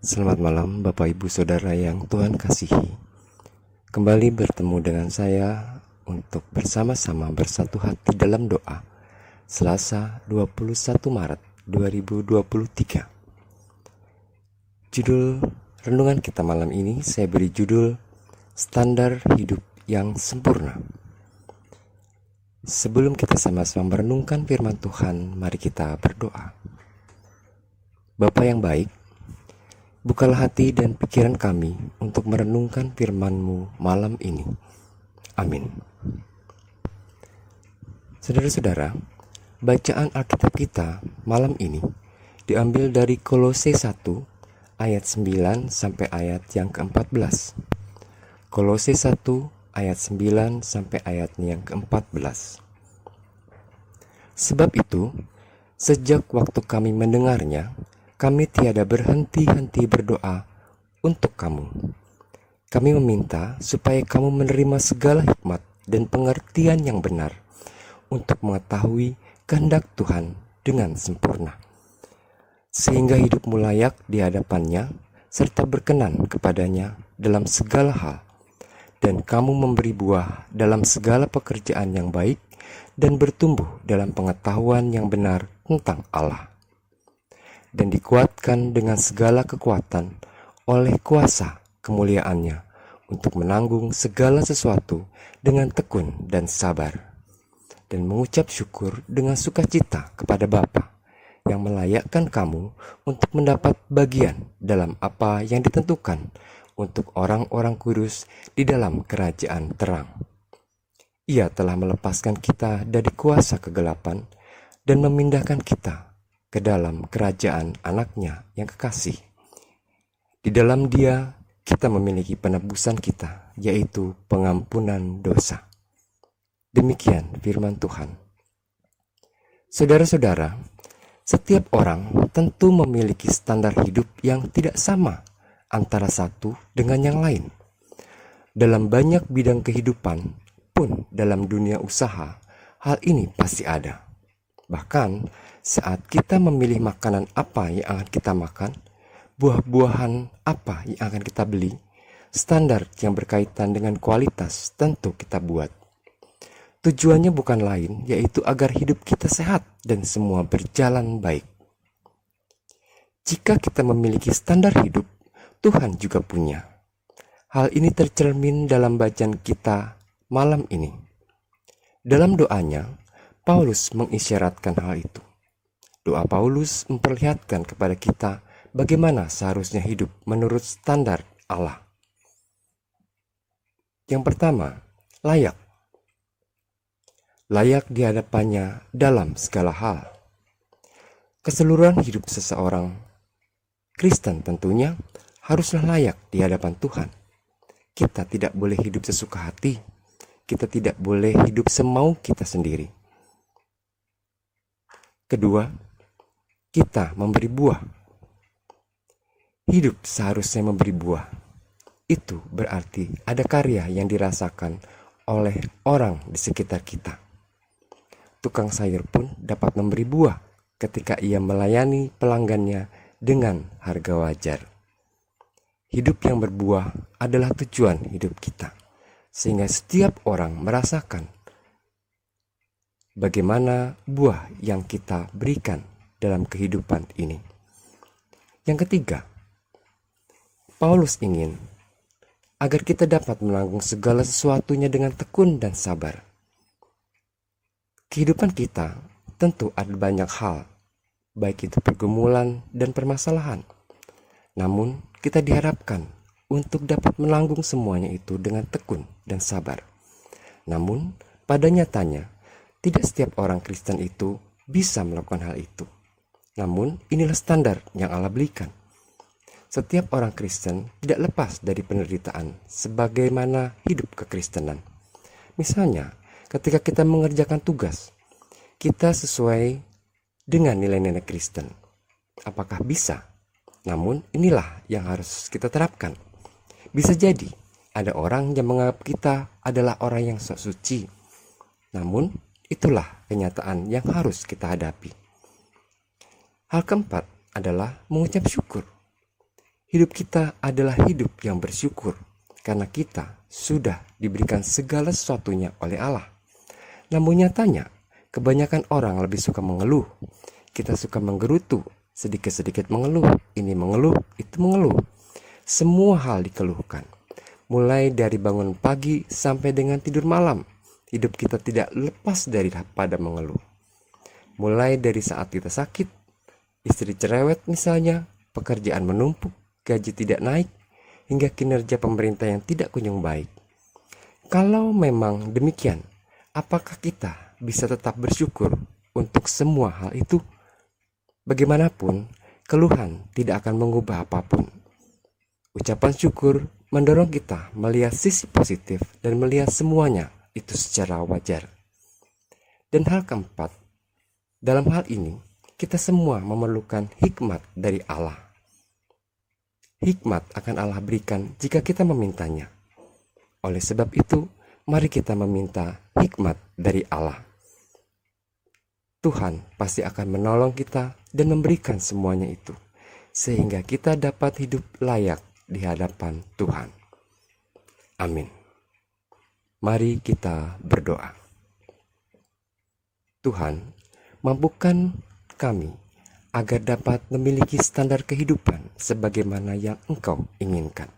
Selamat malam Bapak Ibu Saudara yang Tuhan kasihi. Kembali bertemu dengan saya untuk bersama-sama bersatu hati dalam doa Selasa 21 Maret 2023. Judul renungan kita malam ini saya beri judul Standar Hidup yang Sempurna. Sebelum kita sama-sama merenungkan firman Tuhan, mari kita berdoa. Bapa yang baik, bukalah hati dan pikiran kami untuk merenungkan firman-Mu malam ini. Amin. Saudara-saudara, bacaan Alkitab kita malam ini diambil dari Kolose 1 ayat 9 sampai ayat yang ke-14. Kolose 1 ayat 9 sampai ayatnya yang ke-14. Sebab itu, sejak waktu kami mendengarnya, kami tiada berhenti-henti berdoa untuk kamu. Kami meminta supaya kamu menerima segala hikmat dan pengertian yang benar untuk mengetahui kehendak Tuhan dengan sempurna, sehingga hidupmu layak di hadapannya serta berkenan kepadanya dalam segala hal, dan kamu memberi buah dalam segala pekerjaan yang baik dan bertumbuh dalam pengetahuan yang benar tentang Allah, dan dikuatkan dengan segala kekuatan oleh kuasa kemuliaannya untuk menanggung segala sesuatu dengan tekun dan sabar, dan mengucap syukur dengan sukacita kepada Bapa yang melayakkan kamu untuk mendapat bagian dalam apa yang ditentukan untuk orang-orang kudus di dalam kerajaan terang. Ia telah melepaskan kita dari kuasa kegelapan dan memindahkan kita ke dalam kerajaan anaknya yang kekasih. Di dalam Dia kita memiliki penebusan kita, yaitu pengampunan dosa. Demikian firman Tuhan. Saudara-saudara, setiap orang tentu memiliki standar hidup yang tidak sama antara satu dengan yang lain. Dalam banyak bidang kehidupan, pun dalam dunia usaha, hal ini pasti ada. Bahkan saat kita memilih makanan apa yang akan kita makan, buah-buahan apa yang akan kita beli, standar yang berkaitan dengan kualitas tentu kita buat. Tujuannya bukan lain, yaitu agar hidup kita sehat dan semua berjalan baik. Jika kita memiliki standar hidup, Tuhan juga punya. Hal ini tercermin dalam bacaan kita malam ini. Dalam doanya, Paulus mengisyaratkan hal itu. Doa Paulus memperlihatkan kepada kita bagaimana seharusnya hidup menurut standar Allah. Yang pertama, layak. Layak di hadapannya dalam segala hal. Keseluruhan hidup seseorang Kristen tentunya haruslah layak di hadapan Tuhan. Kita tidak boleh hidup sesuka hati. Kita tidak boleh hidup semau kita sendiri. Kedua, kita memberi buah. Hidup seharusnya memberi buah. Itu berarti ada karya yang dirasakan oleh orang di sekitar kita. Tukang sayur pun dapat memberi buah ketika ia melayani pelanggannya dengan harga wajar. Hidup yang berbuah adalah tujuan hidup kita, sehingga setiap orang merasakan bagaimana buah yang kita berikan dalam kehidupan ini. Yang ketiga, Paulus ingin agar kita dapat menanggung segala sesuatunya dengan tekun dan sabar. Kehidupan kita tentu ada banyak hal, baik itu pergumulan dan permasalahan. Namun, kita diharapkan untuk dapat menanggung semuanya itu dengan tekun dan sabar. Namun, pada nyatanya, tidak setiap orang Kristen itu bisa melakukan hal itu. Namun, inilah standar yang Allah berikan. Setiap orang Kristen tidak lepas dari penderitaan sebagaimana hidup kekristenan. Misalnya, ketika kita mengerjakan tugas, kita sesuai dengan nilai-nilai Kristen. Apakah bisa? Namun, inilah yang harus kita terapkan. Bisa jadi ada orang yang menganggap kita adalah orang yang sok suci. Namun, itulah kenyataan yang harus kita hadapi. Hal keempat adalah mengucap syukur. Hidup kita adalah hidup yang bersyukur karena kita sudah diberikan segala sesuatunya oleh Allah. Namun nyatanya, kebanyakan orang lebih suka mengeluh. Kita suka menggerutu, sedikit-sedikit mengeluh, ini mengeluh, itu mengeluh. Semua hal dikeluhkan. Mulai dari bangun pagi sampai dengan tidur malam, hidup kita tidak lepas dari pada mengeluh. Mulai dari saat kita sakit, istri cerewet misalnya, pekerjaan menumpuk, gaji tidak naik, hingga kinerja pemerintah yang tidak kunjung baik. Kalau memang demikian, apakah kita bisa tetap bersyukur untuk semua hal itu? Bagaimanapun, keluhan tidak akan mengubah apapun. Ucapan syukur mendorong kita melihat sisi positif dan melihat semuanya itu secara wajar. Dan hal keempat, dalam hal ini, kita semua memerlukan hikmat dari Allah. Hikmat akan Allah berikan jika kita memintanya. Oleh sebab itu, mari kita meminta hikmat dari Allah. Tuhan pasti akan menolong kita dan memberikan semuanya itu, sehingga kita dapat hidup layak di hadapan Tuhan. Amin. Mari kita berdoa. Tuhan, mampukan kami agar dapat memiliki standar kehidupan sebagaimana yang Engkau inginkan.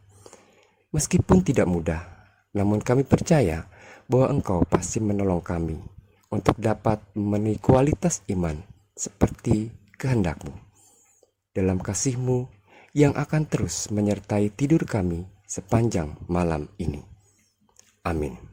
Meskipun tidak mudah, namun kami percaya bahwa Engkau pasti menolong kami untuk dapat memenuhi kualitas iman seperti kehendak-Mu. Dalam kasih-Mu yang akan terus menyertai tidur kami sepanjang malam ini. Amin.